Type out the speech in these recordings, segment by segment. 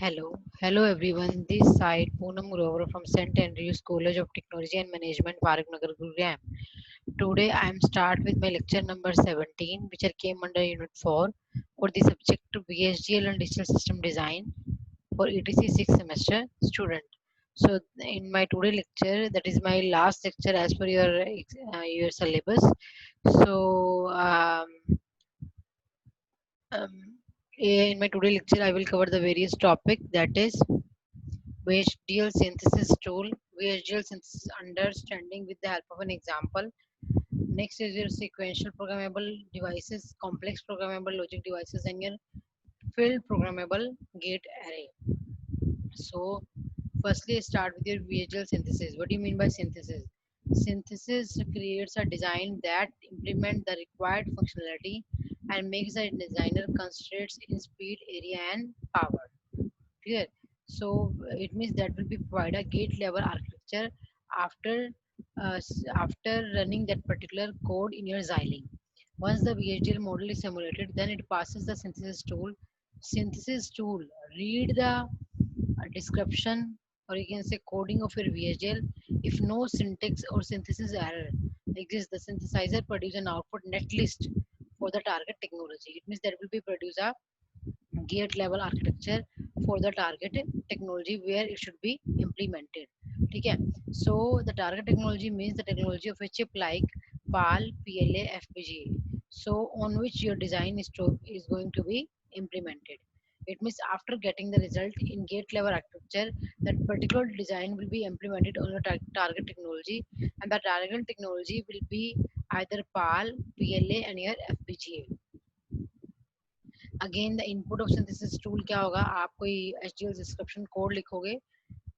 Hello everyone. This side Poonam Grover from St. Andrews College of Technology and Management, Faragnagar, Gurugram. Today I am start with my lecture number 17, which are came under Unit 4 for the subject to VHDL and Digital System Design for ETC 6th semester student. So in my today lecture, that is my last lecture as per your syllabus. So um, in my today lecture, I will cover the various topic, that is VHDL synthesis tool, VHDL synthesis understanding with the help of an example. Next is your sequential programmable devices, complex programmable logic devices, and your field programmable gate array. So, firstly, start with your VHDL synthesis. What do you mean by synthesis? Synthesis creates a design that implement the required functionality and makes the designer constraints in speed, area, and power. Clear? So it means that will be provide a gate level architecture after after running that particular code in your Xilinx. Once the VHDL model is simulated, then it passes the synthesis tool. Synthesis tool read the description, or you can say coding of your VHDL. If no syntax or synthesis error exists, the synthesizer produce an output netlist for the target technology. It means that will be produce a gate level architecture for the target technology where it should be implemented. Okay, so the target technology means the technology of a chip like PAL, PLA, FPGA, so on which your design is going to be implemented. It means after getting the result in gate level architecture, that particular design will be implemented on the target technology, and the target technology will be either PAL, PLA, and your FPGA. Again the input of synthesis tool क्या होगा, आप कोई HDL description code लिखोगे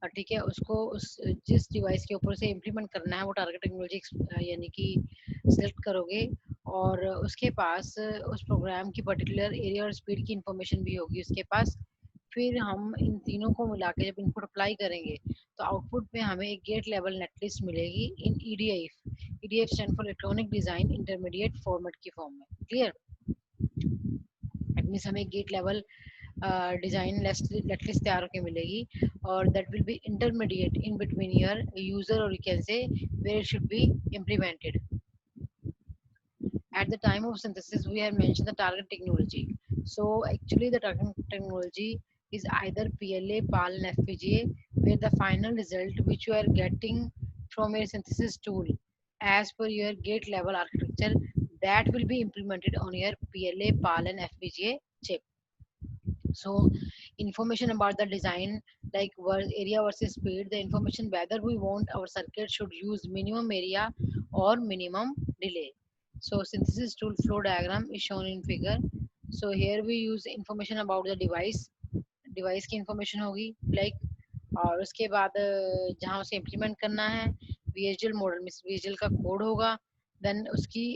और ठीक है, उसको उस जिस डिवाइस के ऊपर से इम्प्लीमेंट करना है वो टारगेट टेक्नोलॉजी यानी कि सिलेक्ट करोगे, और उसके पास उस प्रोग्राम की पर्टिकुलर एरिया और स्पीड की इंफॉर्मेशन भी होगी उसके पास। फिर हम इन तीनों को मिला के जब इनपुट अप्लाई करेंगे तो आउटपुट में हमें एक गेट लेवल नेटलिस्ट मिलेगी in EDF. EDF stand for electronic design intermediate format की फॉर्म में। क्लियर? इट मीन्स हमें गेट लेवल डिजाइन नेटलिस्ट तैयार होकर मिलेगी, और that will be intermediate in between your user, और you can say where it should be implemented. At the time of synthesis we have mentioned the target technology. So actually the target technology is either PLA, PAL, and FPGA, where the final result which you are getting from your synthesis tool as per your gate level architecture, that will be implemented on your PLA, PAL, and FPGA chip. So information about the design, like area versus speed, the information whether we want our circuit should use minimum area or minimum delay. So synthesis tool flow diagram is shown in figure. So here we use information about the device की information होगी like, और उसके बाद जहाँ उसे implement करना है VHDL model में VHDL का कोड होगा, देन उसकी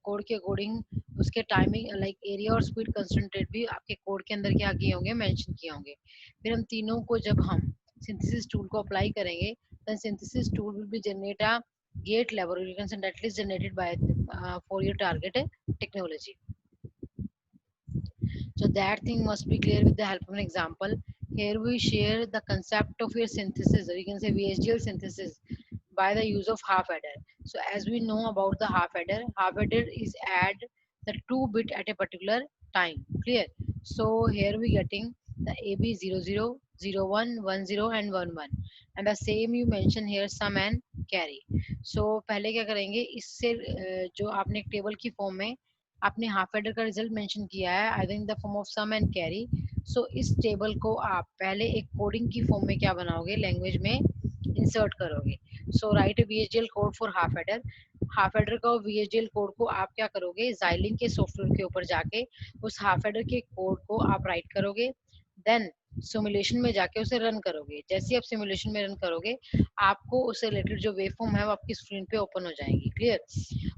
कोड के अकॉर्डिंग उसके टाइमिंग लाइक एरिया और स्पीड कंसंट्रेट भी आपके कोड के अंदर क्या किए होंगे, मेंशन किए होंगे। फिर हम तीनों को जब हम सिंथेसिस टूल को अप्लाई करेंगे, then synthesis tool will be generate a gate level, you can say that is generated by for your target technology. So that thing must be clear with the help of an example. Here we share the concept of your synthesis, or you can say VHDL synthesis, by the use of half adder. So as we know about the half adder is add the 2 bit at a particular time. Clear? So here we getting the AB 00, 01, 10 and 11, and the same you mention here sum and carry. So पहले क्या करेंगे, इससे जो आपने एक table की form में आपने हाफ एडर का रिजल्ट मेंशन किया है I think the form of sum and carry. So इस टेबल को आप पहले एक कोडिंग की फॉर्म में क्या बनाओगे, लैंग्वेज में इंसर्ट करोगे। So write VHDL code for half adder का VHDL कोड को आप क्या करोगे, Xilinx के सॉफ्टवेयर के ऊपर जाके उस हाफ एडर के कोड को आप राइट करोगे, देन सिमुलेशन में जाके उसे रन करोगे। जैसे ही आप सिमुलेशन में रन करोगे, आपको उससे रिलेटेड जो वेव फॉर्म है वो आपकी स्क्रीन पे ओपन हो जाएगी। क्लियर?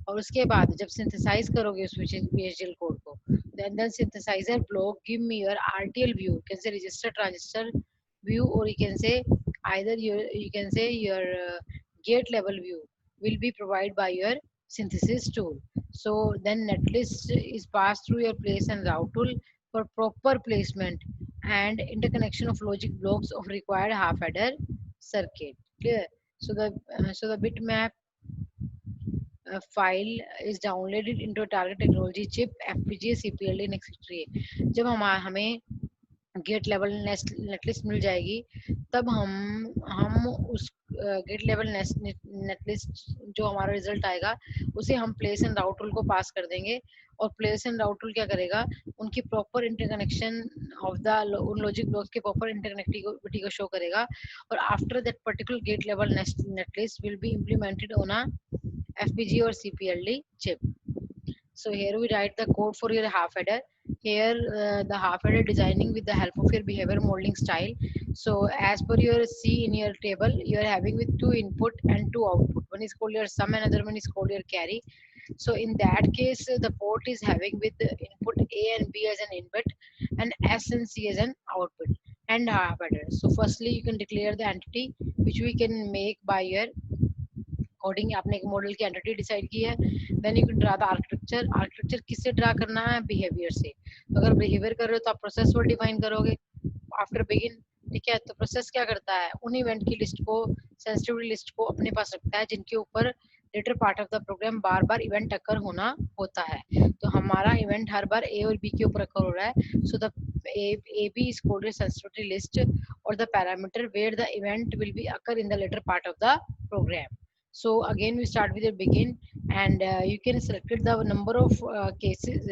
और उसके बाद जब सिंथेसाइज करोगे उस VHDL कोड को, then synthesizer block give me your RTL view, you can say register transistor view, or you can say either you can say your gate level view will be provided by your synthesis tool. So then netlist is passed through your place and route tool for proper placement and interconnection of logic blocks of required half adder circuit. Clear? So the bitmap file is downloaded into a target technology chip FPGA CPLD and etc. जब हमें gate level netlist मिल जाएगी तब हम उस gate level netlist जो हमारा result आएगा उसे हम प्लेस एंड राउट टूल को पास कर देंगे और प्लेस एंड राउट टूल क्या करेगा उनकी प्रॉपर इंटरकनेक्शन ऑफ द उन लॉजिक ब्लॉक्स के प्रॉपर इंटरकनेक्टिविटी को शो करेगा और after that particular gate level netlist will be implemented on a FPGA or CPLD chip. So here we write the code for your half adder. Here the half adder designing with the help of your behavior modeling style. So as per your C in your table, you are having with 2 input and 2 output. One is called your sum, another one is called your carry. So in that case, the port is having with the input A and B as an input and S and C as an output and half adder. So firstly, you can declare the entity which we can make by your coding आपने एक model की entity decide की है then you can draw the architecture किससे draw करना है behaviour से तो अगर बिहेवियर कर रहे हो तो आप प्रोसेस को डिफाइन करोगे आफ्टर बिगिन ठीक है तो प्रोसेस क्या करता है उन इवेंट की लिस्ट को सेंसिटिविटी लिस्ट को अपने पास रखता है जिनके ऊपर later part of the program बार बार इवेंट अकर होना होता है तो हमारा इवेंट हर बार ए और बी के ऊपर अकर हो रहा है so the A B is called sensitivity list और the parameter where the event will be occur in the latter part of the program. So again we start with the begin and you can select the number of cases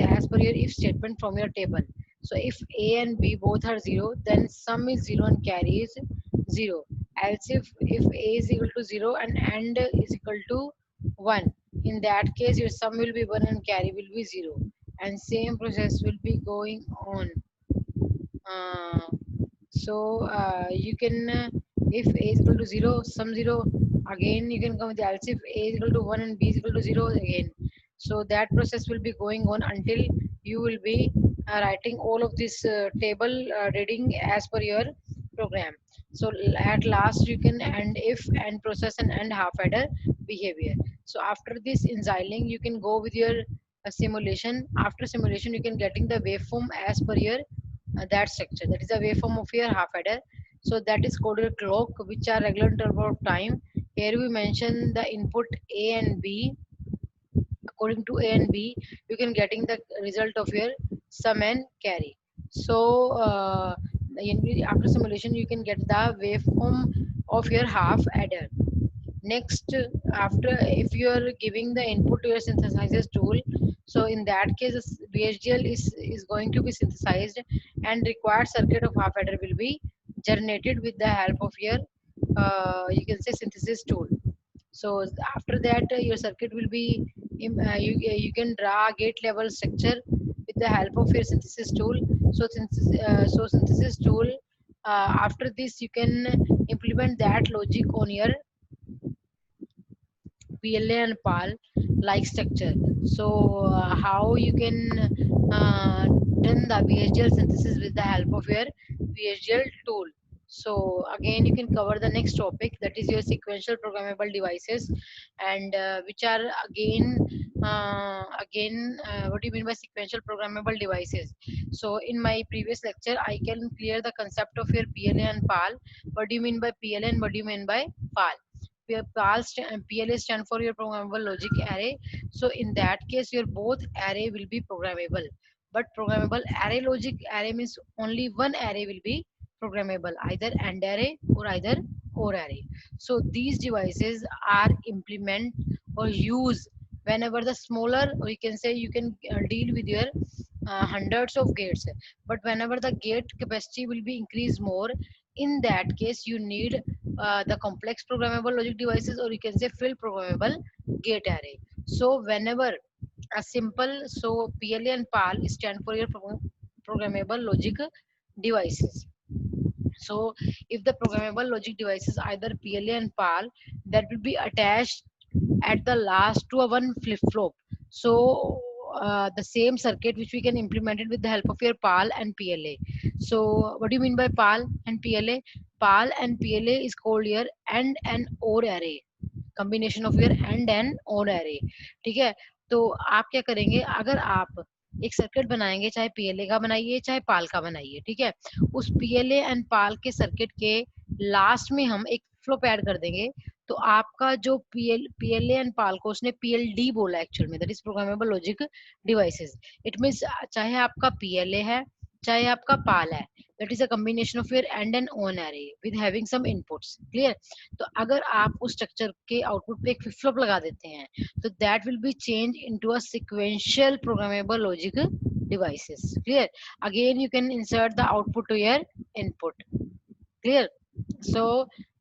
as per your if statement from your table. So if A and B both are 0 then sum is 0 and carry is 0. Else if A is equal to 0 and AND is equal to 1, in that case your sum will be 1 and carry will be 0 and same process will be going on. You can if A is equal to 0 sum 0 again you can come with the else if A is equal to 1 and B is equal to 0 again. So that process will be going on until you will be writing all of this table reading as per your program. So at last you can end if and process and end half adder behavior. So after this in Xilinx you can go with your simulation. After simulation you can getting the waveform as per your that structure, that is a waveform of your half adder. So that is called a clock which are regular interval of time. Here we mention the input A and B. According to A and B you can getting the result of your sum and carry. So after simulation you can get the waveform of your half adder. Next, after if you are giving the input to your synthesizers tool, so in that case VHDL is going to be synthesized and required circuit of half adder will be generated with the help of your you can say synthesis tool. So after that your circuit will be you can draw gate level structure with the help of your synthesis tool. So synthesis tool after this you can implement that logic on your PLA and PAL like structure. So how you can done the VHDL synthesis with the help of your VHDL tool. So again you can cover the next topic, that is your sequential programmable devices, and which are what do you mean by sequential programmable devices? So in my previous lecture I can clear the concept of your PLA and PAL. What do you mean by PLA and what do you mean by PAL? PLA stand for your programmable logic array. So in that case your both array will be programmable, but programmable array logic array means only one array will be programmable, either AND array or either OR array. So these devices are implement or use whenever the smaller, or you can say you can deal with your hundreds of gates, but whenever the gate capacity will be increased more, in that case you need the complex programmable logic devices, or you can say field programmable gate array. So whenever a simple, so PLA and PAL stand for your programmable logic devices. So if the programmable logic devices either PLA and PAL, that will be attached at the last to a one flip flop. So the same circuit which we can implement it with the help of your PAL and PLA. So what do you mean by PAL and PLA? PAL and PLA is called your AND and OR array, combination of your AND and OR array. ठीक है, तो आप क्या करेंगे, अगर आप एक circuit बनाएंगे, चाहे पीएलए का बनाइए चाहे पाल का बनाइए, ठीक है। उस पीएलए एंड पाल के सर्किट के लास्ट में हम एक फ्लोप ऐड कर देंगे, तो आपका जो पीएलए एंड पाल को उसने पीएलडी बोला एक्चुअल में, that is programmable logic devices. It means चाहे आपका पीएलए है चाहे आपका पाल है, that is a combination of your AND and OR array with having some inputs, clear। तो अगर आप उस स्ट्रक्चर के आउटपुट पे एक फ्लिप फ्लॉप लगा देते हैं, तो that will be changed into a sequential programmable logic devices, clear। Again you can insert the output to your input, clear। So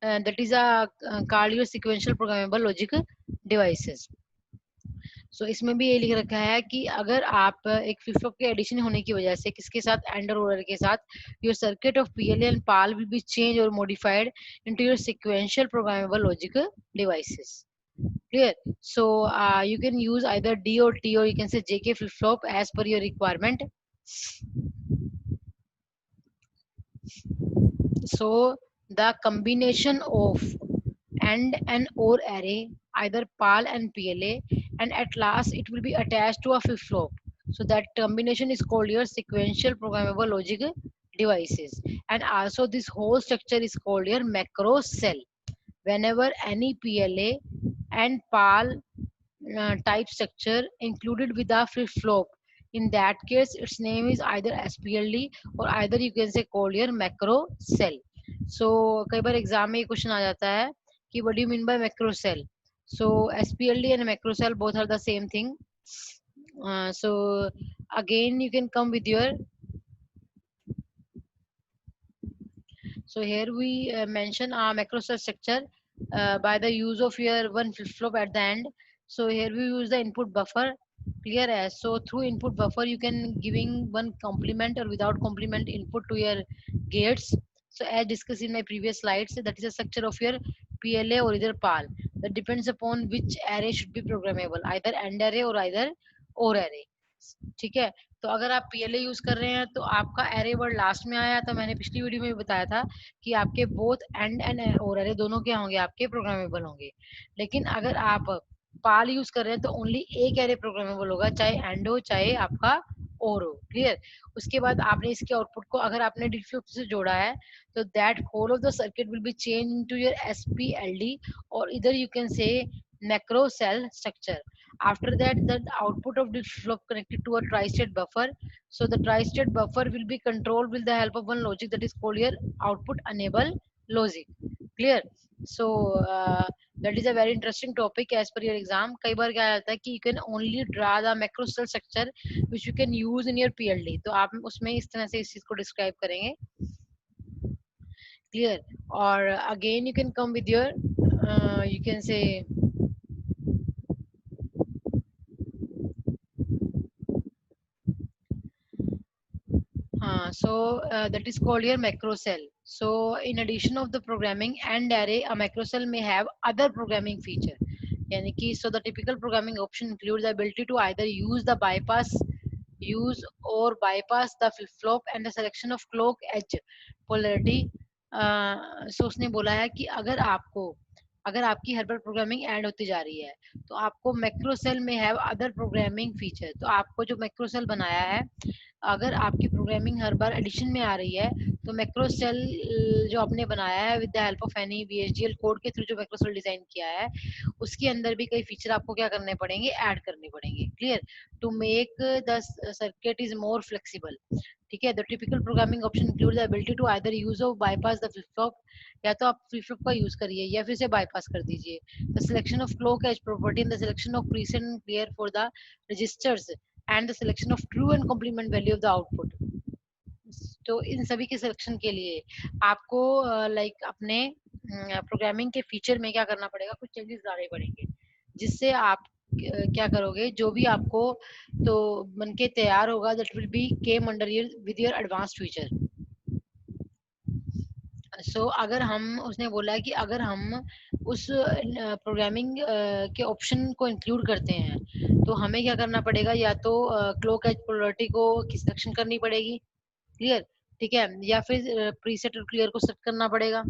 that is a called your sequential programmable logic devices। सो इसमें भी ये लिख रखा है कि अगर आप एक फ्लिप फ्लॉप के एडिशन होने की वजह से किसके साथ, एंड और ओर के साथ, your circuit of PLA and PAL will be change और modified into your sequential programmable logic devices, clear। So you can use either D or T or you can say JK flip flop as per your requirement। So the combination of and or array, either PAL and PLA, and at last it will be attached to a flip flop, so that combination is called your sequential programmable logic devices। And also this whole structure is called your macro cell। Whenever any PLA and PAL type structure included with a flip flop, in that case its name is either SPLD or either you can say called your macro cell। So कई बार exam में ये question आ जाता है कि what do you mean by macro cell। So SPLD and macro cell both are the same thing। So again you can come with your, so here we mention a macro cell structure by the use of your one flip flop at the end। So here we use the input buffer, clear as। So through input buffer you can giving one complement or without complement input to your gates। So as discussed in my previous slides, that is a structure of your PLA or either PAL, that depends upon which array should be programmable, either AND array or either OR array, ठीक है। तो अगर आप PLA use कर रहे हैं तो आपका एरे वर्ड लास्ट में आया, तो मैंने पिछली वीडियो में भी बताया था कि आपके बोथ एंड एंड और एरे दोनों क्या होंगे, आपके प्रोग्रामेबल होंगे। लेकिन अगर आप पाल यूज कर रहे हैं तो ओनली एक एरे प्रोग्रामेबल होगा, चाहे एंड हो चाहे आपका और हो, क्लियर। उसके बाद आपने इसके आउटपुट को अगर आपने डी फ्लिप से जोड़ा है, तो that whole of the circuit will be change into your SPLD और इधर you can say macro cell structure। After that, the output of the flip flop connected to a tri-state buffer, so the tri-state buffer will be controlled with the help of one logic that is called your output enable logic, clear। So that is a very interesting topic as per your exam। कई बार क्या आता है कि you can only draw the macro cell structure which you can use in your PLD, तो आप उसमें इस तरह से इस चीज को डिस्क्राइब करेंगे, clear। और again you can come with your you can say that is called your macro cell। So in addition of the programming and array, a macro cell may have other programming feature। यानी कि so the typical programming option includes the ability to either use the bypass use or bypass the flip flop and the selection of clock edge polarity। so उसने बोला है कि अगर आपकी हर बार programming add होती जा रही है, तो आपको मैक्रो सेल में हैव अदर प्रोग्रामिंग फीचर। तो आपको जो मैक्रो सेल बनाया है, अगर आपकी प्रोग्रामिंग हर बार एडिशन में आ रही है, तो मैक्रो सेल जो आपने बनाया है with the help of any VHDL code के थ्रू जो मैक्रो सेल डिजाइन किया है, उसके अंदर भी कई फीचर आपको क्या करने पड़ेंगे, ऐड करने पड़ेंगे, clear, to make the circuit is more flexible, ठीक है। The typical programming option include the ability to either use of bypass the flip flop, या तो आप फ्लिप फ्लॉप का यूज करिए या फिर से बाईपास कर दीजिए। The selection of clock edge property and the selection of preset and clear for the registers and the selection of true and complement value of the output. तो इन सभी के सिलेक्शन के लिए आपको लाइक अपने प्रोग्रामिंग के फीचर में क्या करना पड़ेगा, कुछ चेंजेस लाने पड़ेंगे, जिससे आप क्या करोगे, जो भी आपको तो बन के तैयार होगा, that will be came under your with your advanced feature. So अगर हम, उसने बोला है कि अगर हम उस प्रोग्रामिंग के ऑप्शन को इंक्लूड करते हैं, तो हमें क्या करना पड़ेगा, या तो क्लॉक एज पोलैरिटी को सिलेक्शन करनी पड़ेगी, क्लियर, ठीक है, या फिर प्रीसेट और क्लियर को सेट करना पड़ेगा,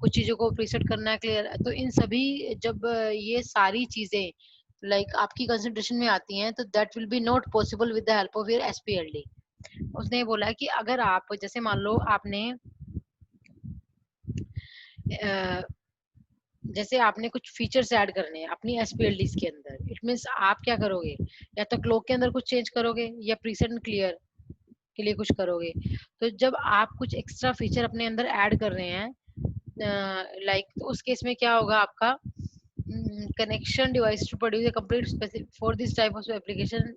कुछ चीजों को प्रीसेट करना है, क्लियर। तो इन सभी जब ये सारी चीजें लाइक आपकी कंसंट्रेशन में आती हैं, तो that will be not possible with the help of your SPLD. उसने बोला कि अगर आप जैसे मान लो आपने जैसे आपने कुछ फीचर्स ऐड करने हैं अपनी एसपीएलडीज के अंदर, इट मीन्स आप क्या करोगे, या तो क्लॉक के अंदर कुछ चेंज करोगे या प्रीसेट एंड क्लियर के लिए कुछ करोगे। तो जब आप कुछ एक्स्ट्रा फीचर अपने अंदर ऐड कर रहे हैं, लाइक तो उस केस में क्या होगा आपका connection device to produce a complete specific for this type of application.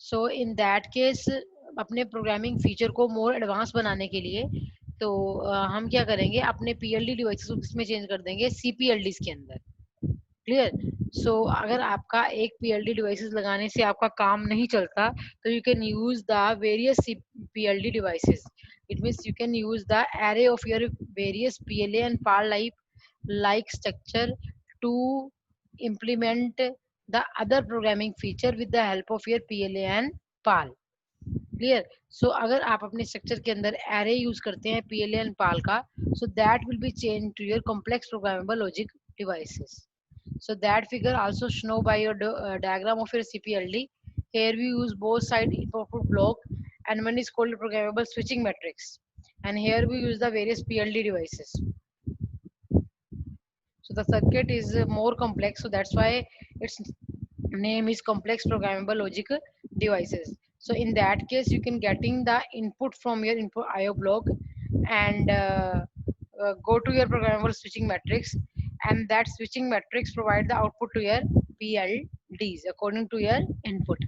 So in that case अपने प्रोग्रामिंग फीचर को मोर एडवांस बनाने के लिए तो हम क्या करेंगे, अपने पीएलडी डिवाइसेस को किसमें चेंज कर देंगे, सीपीएलडीज के अंदर। क्लियर। सो अगर आपका एक पीएलडी डिवाइसेस लगाने से आपका काम नहीं चलता, तो you can use the various PLD devices. It means you can use the array of your various PLA and PAL like structure to implement the other programming feature with the help of your PLA and PAL. Clear. So अगर आप अपने structure के अंदर array use करते हैं PLA and PAL का, so that will be changed to your complex programmable logic devices. So that figure also shown by your diagram of your CPLD. Here we use both side input block and one is called programmable switching matrix, and here we use the various PLD devices. So the circuit is more complex, so that's why its name is complex programmable logic devices. So in that case you can getting the input from your input IO block and go to your programmable switching matrix, and that switching matrix provide the output to your PLDs according to your input.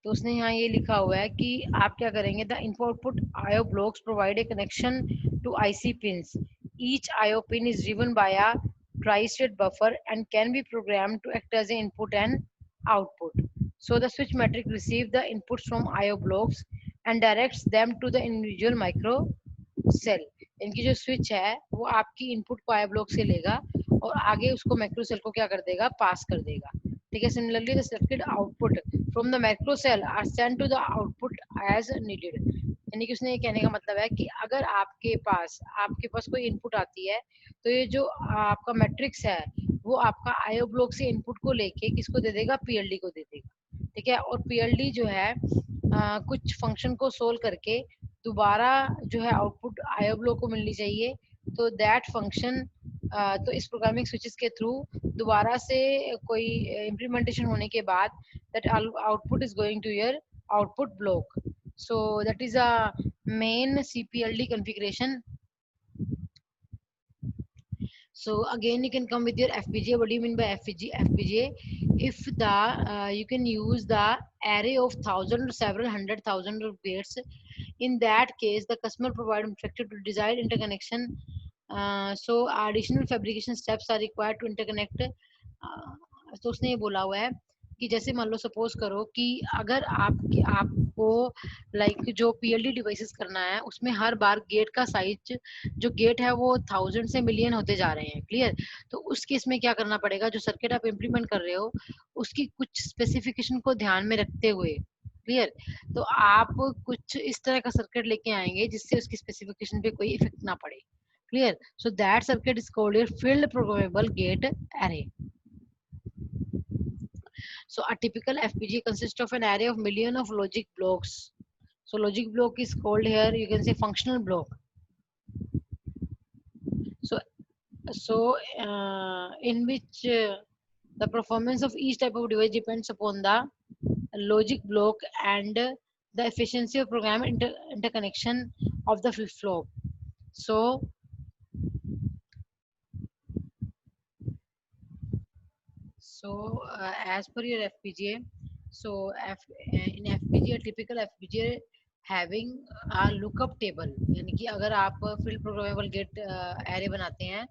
तो उसने यहाँ ये लिखा हुआ है कि आप क्या करेंगे, the input output IO blocks provide a connection to IC pins. Each IO pin is driven by a tri-state buffer and can be programmed to act as an input and output. So the switch matrix receives the inputs from IO blocks and directs them to the individual micro cell. इनकी जो switch है वो आपकी input को IO block से लेगा और आगे उसको मैक्रो सेल को क्या कर देगा, पास कर देगा। ठीक है। Similarly the circuit output from the macro cell are send to the output as needed. यानी कि उसने ये कहने का मतलब है कि अगर आपके पास कोई इनपुट आती है, तो ये जो आपका मैट्रिक्स है वो आपका आईओ ब्लॉक से इनपुट को लेके किसको दे देगा, पीएलडी को दे देगा। ठीक है। और पीएलडी जो है कुछ फंक्शन को सोल्व करके दोबारा जो है आउटपुट आईओ ब्लॉक को मिलनी चाहिए। तो दैट फंक्शन तो इस प्रोग्रामिंग स्विचेस के थ्रू दोबारा से कोई इम्प्लीमेंटेशन होने के बाद that output is going to your output block. So that is a main CPLD configuration. So again you can come with your FPGA. What do you mean by FPGA? If the you can use the array of thousand or several hundred thousand of gates, in that case the customer provide infrastructure to design interconnection. So additional fabrication steps are required to interconnect. तो उसने ये बोला हुआ है कि जैसे मान लो suppose करो कि अगर आपको लाइक जो पीएलडी डिवाइसेस करना है उसमें हर बार गेट का साइज जो गेट है वो 1000 से मिलियन होते जा रहे हैं। क्लियर। तो उस केस में क्या करना पड़ेगा, जो सर्किट आप इम्प्लीमेंट कर रहे हो उसकी कुछ स्पेसिफिकेशन को ध्यान में रखते हुए। क्लियर। तो आप कुछ इस तरह का सर्किट लेके आएंगे जिससे उसकी स्पेसिफिकेशन पे कोई इफेक्ट ना पड़े। Clear. So that circuit is called your field programmable gate array. So a typical FPGA consists of an array of million of logic blocks. So logic block is called here, you can say functional block. So in which the performance of each type of device depends upon the logic block and the efficiency of program interconnection of the flip-flop. So as per your FPGA, in FPGA, typical FPGA having a lookup table, यानी कि अगर आप field programmable gate array बनाते हैं,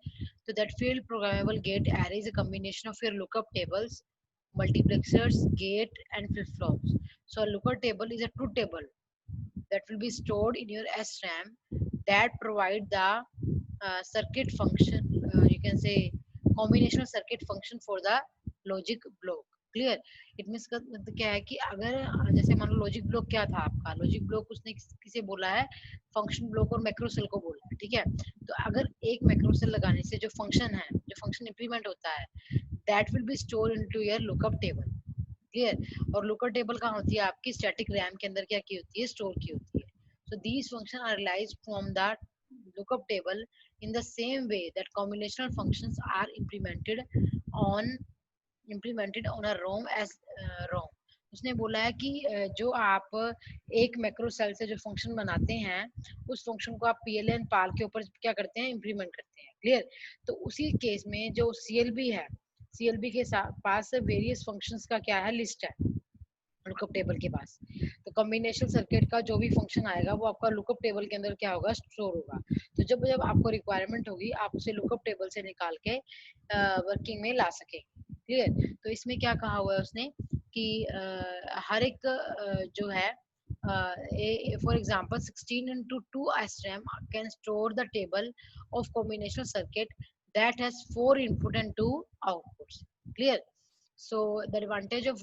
तो that field programmable gate array is a combination of your lookup tables, multiplexers, gate and flip-flops. So a lookup table is a truth table that will be stored in your SRAM that provide the circuit function, you can say combinational circuit function for the logic block. Clear. It means मतलब क्या है कि अगर जैसे मान लो logic block क्या था आपका, लॉजिक ब्लॉक उसने किसे बोला है, फंक्शन ब्लॉक और मैक्रो सेल को बोला ठीक है। तो अगर एक मैक्रो सेल लगाने से जो फंक्शन इंप्लीमेंट होता है, that will B store into your lookup table. Clear. और लुकअप टेबल कहाँ होती है? आपकी स्टैटिक रैम के अंदर क्या की होती है? स्टोर की होती है। So these functions are realized from the lookup table in the same way that combinational functions are on implemented on a ROM as ROM। उसने बोला है कि जो आप एक मैक्रो सेल से जो फंक्शन बनाते हैं, उस फंक्शन को आप PLN पाल के ऊपर क्या करते हैं? इम्प्लीमेंट करते हैं। क्लियर। तो उसी केस में जो CLB है, CLB के पास वेरियस फंक्शंस का क्या है? लिस्ट है लुकअप टेबल के पास। तो कॉम्बिनेशन सर्किट का जो भी फंक्शन आएगा वो आपका लुकअप टेबल के अंदर क्या होगा? स्टोर होगा। तो जब जब आपको रिक्वायरमेंट होगी आप उसे लुकअप टेबल से निकाल के वर्किंग में ला सकेंगे। क्लियर। तो इसमें क्या कहा हुआ है उसने कि हर एक जो है for example 16 into 2 SRAM can store the table of combinational circuit that has 4 input and 2 outputs. Clear. So the advantage of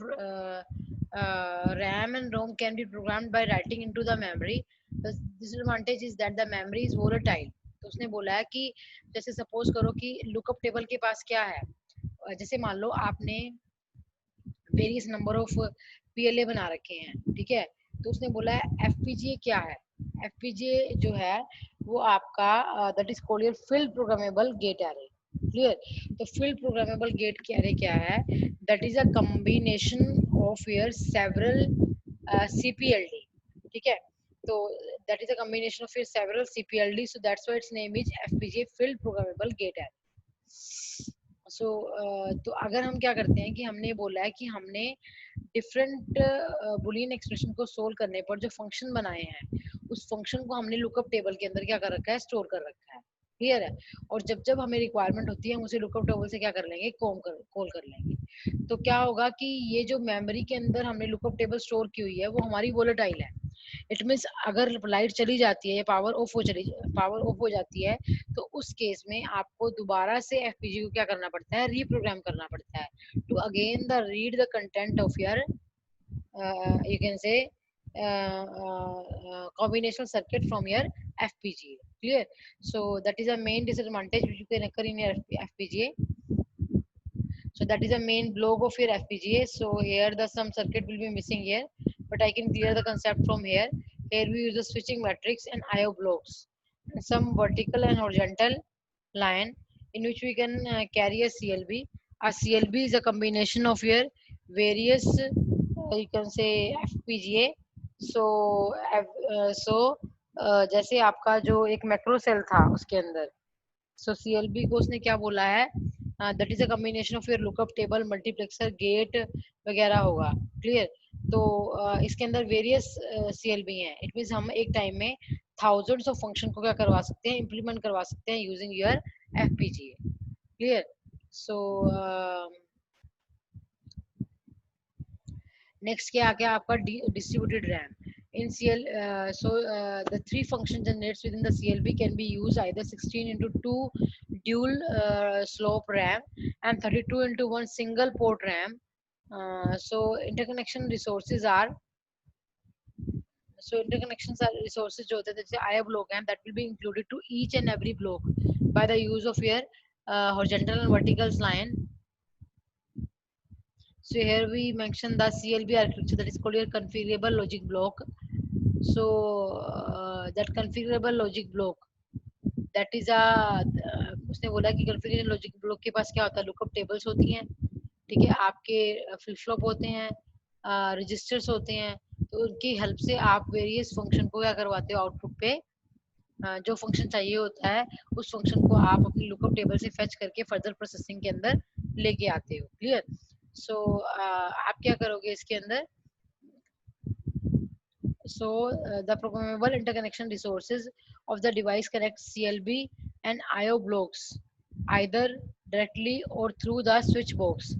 RAM and ROM can be programmed by writing into the memory. The disadvantage is that the memory is volatile. तो उसने बोला है कि जैसे suppose करो कि lookup table के पास क्या है, जैसे मान लो आपने वेरियस नंबर ऑफ PLA बना रखे हैं, ठीक है। तो उसने बोला है FPGA क्या है? FPGA जो है वो आपका that is called your field programmable gate array. Clear. तो फील्ड प्रोग्रामेबल गेट एरे क्या है? That is a combination of your several CPLD। ठीक है। तो that is a combination of your several CPLD, so that's why its name is FPGA field programmable gate array। तो अगर हम क्या करते हैं कि हमने बोला है कि हमने डिफरेंट बुलियन एक्सप्रेशन को सोल्व करने पर जो फंक्शन बनाए हैं, उस फंक्शन को हमने लुकअप टेबल के अंदर क्या कर रखा है? स्टोर कर रखा है। क्लियर है। और जब जब हमें रिक्वायरमेंट होती है हम उसे लुकअप टेबल से क्या कर लेंगे? कॉल कर लेंगे। तो क्या होगा कि ये जो मेमोरी के अंदर हमने लुकअप टेबल स्टोर की हुई है वो हमारी वोलेटाइल है। इट मीन्स अगर लाइट चली जाती है या पावर ऑफ हो जाती है, तो उस केस में आपको दोबारा से FPGA को क्या करना पड़ता है? रीप्रोग्राम करना पड़ता है to again the read the content of your you can say combinational circuit from your FPGA। Clear। So that is a main disadvantage which you can occur in your FPGA। So that is the main block of your FPGA। So here the some circuit will be missing here, but I can clear the concept from here. Here we use the switching matrix and IO blocks, and some vertical and horizontal line in which we can carry a CLB। A CLB is a combination of your various you can say FPGA। जैसे आपका जो एक macro cell था उसके अंदर, सो CLB को उसने क्या बोला है? That is a combination of your lookup table, multiplexer, gate वगैरह होगा। क्लियर। तो इसके अंदर वेरियस CLB हैं। इट मीन्स हम एक टाइम में थाउजेंड्स ऑफ फंक्शन को क्या करवा सकते हैं? इम्प्लीमेंट करवा सकते हैं using your FPGA। Clear. So next क्या आ गया आपका? Distributed RAM in CL। The three function generates within the CLB can be used either 16 into 2 dual slope RAM and 32 into 1 single port RAM। So interconnection resources are resources जो होते हैं जैसे IO block हैं, that will be included to each and every block by the use of your horizontal and vertical line। So here we mention the CLB architecture, that is called your configurable logic block। So that configurable logic block, that is a उसने बोला कि configurable logic block के पास क्या होता है? Lookup tables होती हैं, ठीक है, आपके फ्लिप फ्लॉप होते हैं, रजिस्टर्स होते हैं। तो उनकी हेल्प से आप वेरियस फंक्शन को क्या करवाते हो? आउटपुट पे जो फंक्शन चाहिए होता है उस फंक्शन को आप अपनी लुकअप टेबल से फेच करके फर्दर प्रोसेसिंग के अंदर लेके आते हो। क्लियर। सो आप क्या करोगे इसके अंदर? So the programmable interconnection resources of the device connect CLB and IO blocks either directly or through the switch box।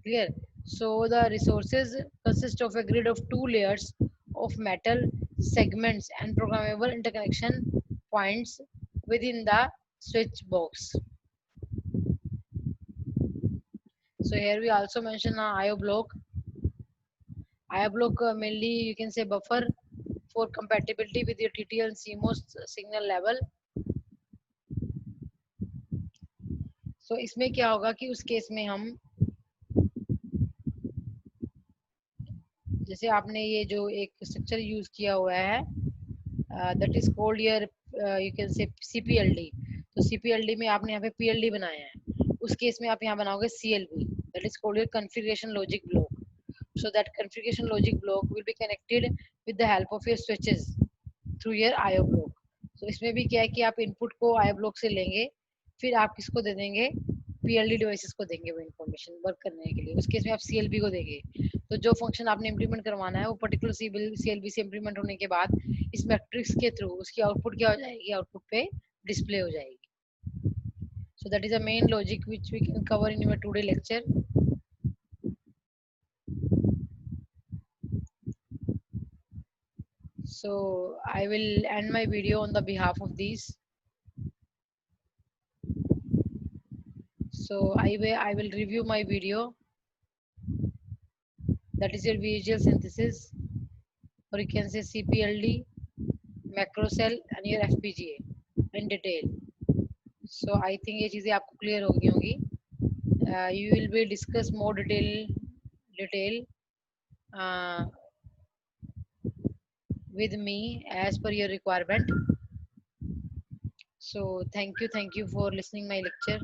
Clear। So the resources consist of a grid of 2 layers of metal segments and programmable interconnection points within the switch box। So here we also mention a IO block। IO block mainly you can say buffer for compatibility with your TTL and CMOS signal level। सो इसमें क्या होगा कि उस case में हम, जैसे आपने ये जो एक स्ट्रक्चर यूज किया हुआ है, that is called your, you can से CPLD। तो CPLD में आपने यहाँ पे PLD बनाया है, उस केस में आप यहाँ बनाओगे CLB, that is called your configuration logic block. So that configuration logic block will be connected with the help of your switches through your IO block. So इसमें भी क्या है कि आप इनपुट को IO block से लेंगे, फिर आप किसको दे देंगे, PLD डिवाइसेस को देंगे वो इन्फॉर्मेशन वर्क करने के लिए। उस केस में आप CLB को देंगे। तो जो फंक्शन आपने इम्प्लीमेंट करवाना है वो पर्टिकुलर CLB से इम्प्लीमेंट होने के बाद इस मैट्रिक्स के थ्रू उसकी आउटपुट क्या हो जाएगी, आउटपुट पे डिस्प्ले हो जाएगी। So that is the main logic which we can cover in your today lecture. So I will end my video on the behalf of these. So I will review my video, that is your visual synthesis, or you can say CPLD, macro cell and your FPGA in detail. So I think ये चीजें आपको clear हो गई होंगी. You will be discuss more detail uh, with me as per your requirement. So thank you for listening my lecture.